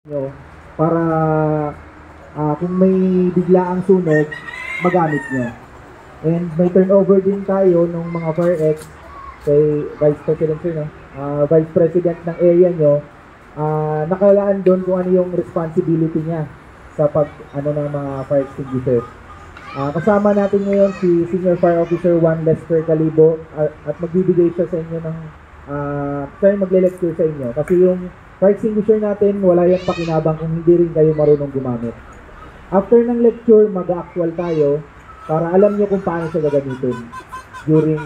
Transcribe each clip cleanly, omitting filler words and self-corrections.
nyo para kung may biglaang sunog, magamit nyo. And may turnover din tayo ng mga FireX kay Vice President no? Vice President ng area nyo, nakalaan doon kung ano yung responsibility niya sa pag ng mga fire extinguisher. Kasama natin ngayon si Senior Fire Officer Juan Lester Calibo at magbibigay siya sa inyo ng siya yung magle-lecture sa inyo kasi yung fire extinguisher natin wala yung pakinabang kung hindi rin kayo marunong gumamit. After ng lecture, mag-actual tayo para alam nyo kung paano siya gagamitin during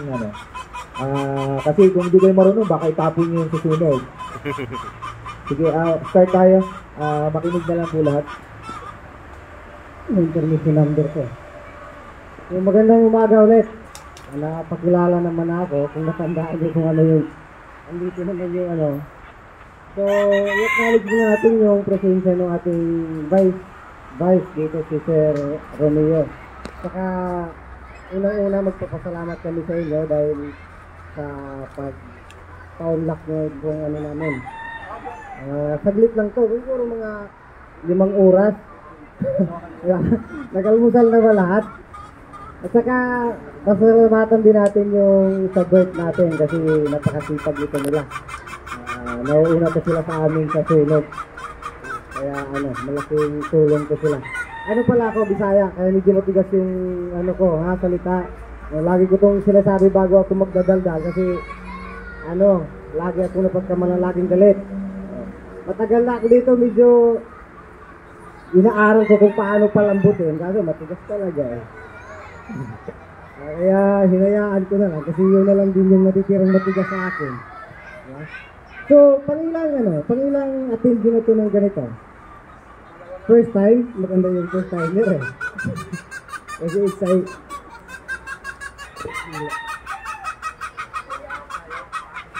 kasi kung hindi kayo marunong baka itapon nyo yung susunod. Sige, start tayo. Makinig na lang po lahat. Intermission number ko. Yung magandang umaga ulit. Napakilala naman ako kung natandaan niyo kung ano yung andito naman yung So, i-acknowledge na natin yung presensya ng ating Vice dito si Sir Romeo. Saka unang-una magpapasalamat kami sa inyo dahil sa pag-paunlak nyo kung namin. Saglit lang to, siguro mga 5 oras. Nag-almusal na ba lahat? At saka pasalamatan din natin yung sa birth natin kasi napakasipag ito nila. Nauuna pa sila sa amin sa sunog. Kaya malaking tulong ko sila. Pala ako, Bisaya, kaya medyo matigas yung salita. Lagi ko itong sinasabi bago ako magdadaldal kasi lagi ako napagkamalang laging galit. Matagal na ako dito, medyo inaaral ko kung paano palambutin kasi matigas talaga kaya hinayaan ko na lang kasi yun na lang din yung natitirang matigas sa akin. So, pangilang attend na ito ng ganito. First time, maganda yung first time nila kasi excited.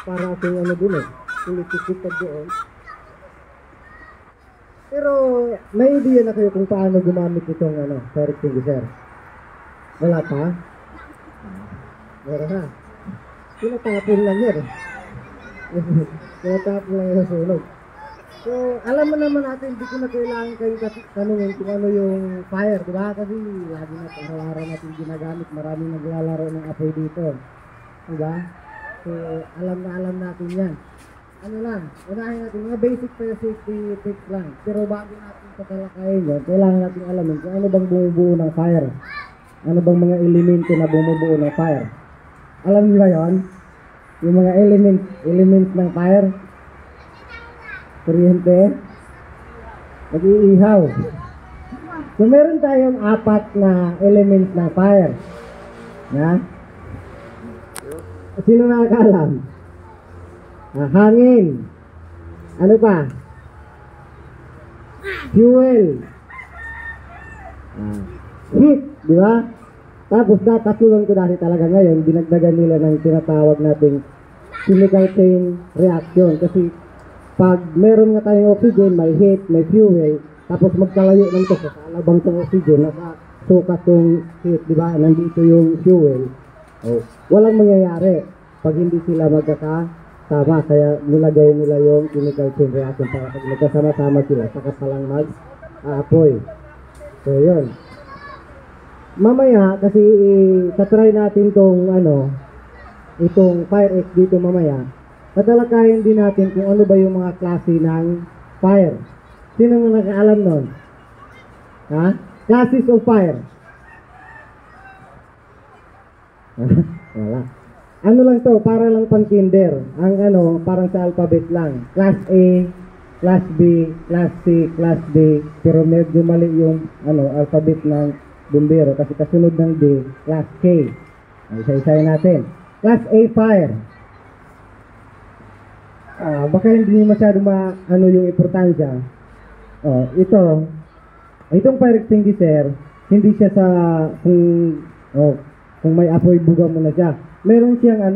Para akong dun tulitikitad doon. Pero, may idea na kayo kung paano gumamit itong fire extinguisher? Wala pa? Meron na. Tinatapon lang yan Tinatapon lang yung sunog. So, alam mo naman natin, hindi ko na kailangan kayong tanungin kung ano yung fire, diba? Kasi lagi na araw-araw natin ginagamit, maraming naglalaro ng apoy dito. Diba? So, alam natin yan. Unahin natin, mga basic fire safety tips lang. Pero bago natin tatalakayin yun, kailangan natin alamin kung ano bang bumubuo ng fire. Ano bang mga elemento na bumubuo ng fire. Alam niyo ba yun? Yung mga elements ng fire. Kuryente. Nag-iihaw. So meron tayong 4 na elements ng fire. Sino nakakaalam? Hangin. Ano pa? Fuel. Heat, di ba? Tapos tatulong ko dahil talaga ngayon, dinagdagan nila ng tinatawag nating chemical chain reaction. Kasi pag meron nga tayong oxygen, may heat, may fuel, tapos magkalayo ng to, sa alabang ng oxygen, nasa sukat yung heat, di ba? Nandito yung fuel. Walang mangyayari pag hindi sila magkakasama. Kaya nilagay nila yung chemical chain reaction para pag nagkasama-sama sila, saka palang mag-aapoy. So, yun. Mamaya, kasi tatry natin itong FireX dito mamaya, tatalakayin din natin kung ano ba yung mga klase ng fire. Sino nga nakaalam nun? Classes of fire. Wala. Ano lang to, para lang pang kinder. Ang parang sa alphabet lang. Class A, Class B, Class C, Class D. Pero medyo mali yung alphabet ng bumbero kasi kasunod ng D, Class K. Isa-isayin natin. Class A fire. Baka hindi masyado yung importansya. Itong fire extinguisher, hindi siya sa kung may apoy buga mo na siya. Meron siyang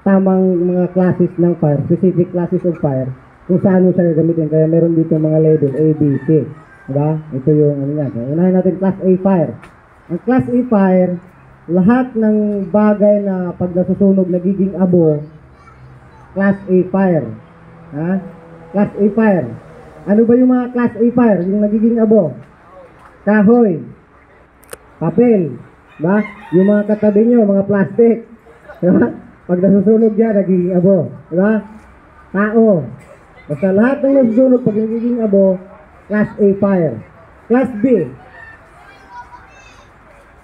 tamang mga classes ng fire, specific classes of fire, kung saan mo siya gagamitin. Kaya meron dito mga label A, B, C. Diba? Ito yung yan. Unahin natin Class A fire. Ang Class A fire, lahat ng bagay na pag nasusunog nagiging abo, Class A fire. Class A fire. Ano ba yung mga class A fire? Yung nagiging abo? Kahoy, papel, ba? Yung mga katabi nyo, mga plastic. Diba? Pag nasusunog yan, nagiging abo. Diba? Tao. Basta lahat ng nasusunog pag nagiging abo, class A fire. Class B.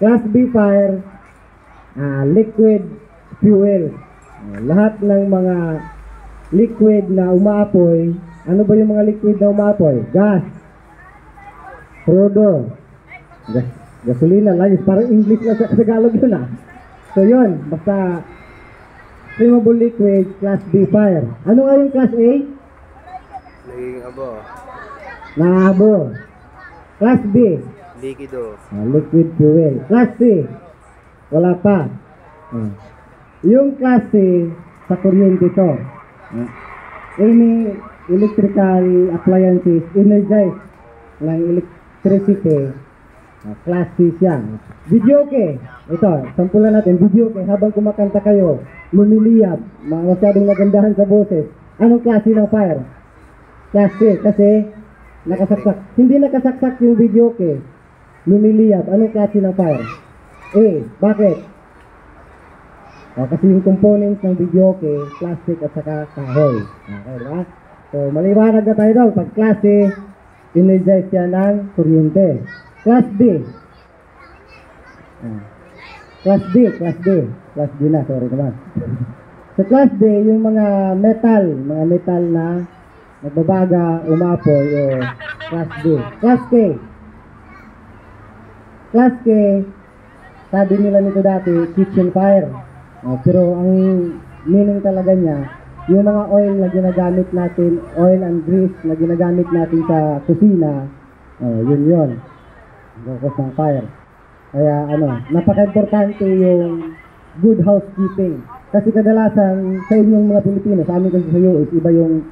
Class B fire, liquid fuel. Lahat ng mga liquid na umaapoy. Ano ba yung mga liquid na umaapoy? Gas, crudo, gasolina, langis. Parang English na sa Tagalog yun So yun, basta flammable liquid, class B fire. Ano nga yung class A? Nagiging abo. Naabo. Class B? Likido. Liquid fuel. Class C? Wala pa. Yung class C, sa kuryente to. Any electrical appliances energized ng electricity, class C siya. Videoke, ito, sampulan natin, videoke, habang kumakanta kayo, lumiliyab, masyadong nagandahan sa boses. Anong klase ng fire? Class C, kasi nakasaksak. Hindi nakasaksak yung videoke, lumiliyab. Anong klase ng fire? A, bakit? Kasi yung components ng videoke, plastic at saka kahoy. Okay, diba? So, maliwanag na tayo daw. Pag klase, energize yan ng kuryente. Class D. Class D. Class D na, sorry naman. Sa class D, yung mga metal na nagbabaga, umapoy, o class D. Class K. Class K, sabi nila nito dati, kitchen fire. Pero ang meaning talaga niya, yung mga oil na ginagamit natin, oil and grease na ginagamit natin sa kusina, yun. Focus ng fire. Kaya napaka-importante yung good housekeeping. Kasi kadalasan sa inyong mga Pilipino, sa amin kasi sa US, iba yung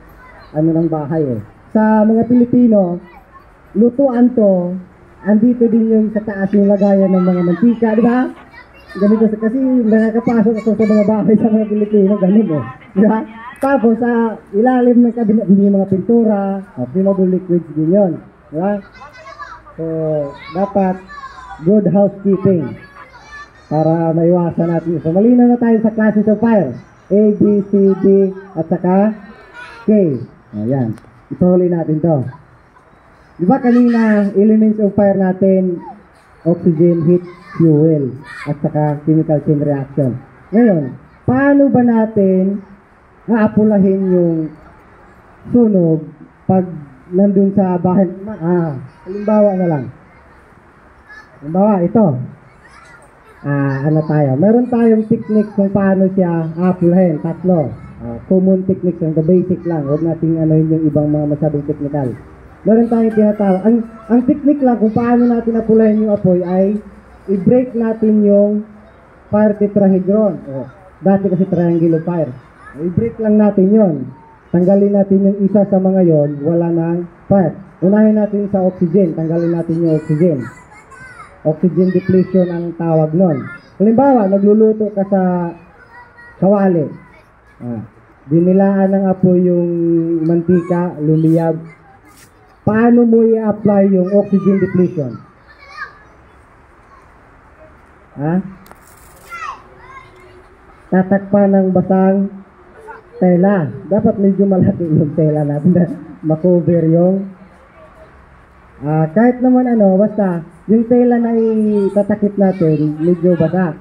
ng bahay eh. Sa mga Pilipino, lutuan to, andito din yung sa taas yung lagayan ng mga mantika, di ba? Ganito kasi nakakapasok ako sa mga bahay sa mga Pilipino, ganun eh. Di ba? Tapos sa ilalim ng kabinet, yung mga pintura, flammable liquids din yun. Di ba? So, dapat good housekeeping para maiwasan natin. So, malinaw na tayo sa classes of fire. A, B, C, D, at saka K. Ayan. Ituloy natin to. Di ba kanina, elements of fire natin, oxygen, heat, fuel, at saka chemical chain reaction. Ngayon, paano ba natin aapulahin yung sunog pag nandun sa bahay? Halimbawa na lang. Halimbawa, ito. Meron tayong technique kung paano siya aapulahin. Tatlo. Common techniques lang, the basic lang. Huwag natin yung ibang mga masyadong technical. Meron tayong tinatawag. Ang technique lang kung paano natin apulahin yung apoy ay i-break natin yung fire tetrahedron. Dati kasi triangle of fire. I-break lang natin yon. Tanggalin natin yung isa sa mga yon, wala nang fire. Unahin natin sa oxygen. Tanggalin natin yung oxygen. Oxygen depletion ang tawag nun. Halimbawa, nagluluto ka sa kawali. Dinilaan ng apoy yung mantika, lumiyab. Paano mo i-apply yung oxygen depletion? Tatakpan ng basang tela. Dapat medyo malaki yung tela natin na makover yung kahit naman basta yung tela na itatakip natin medyo basa.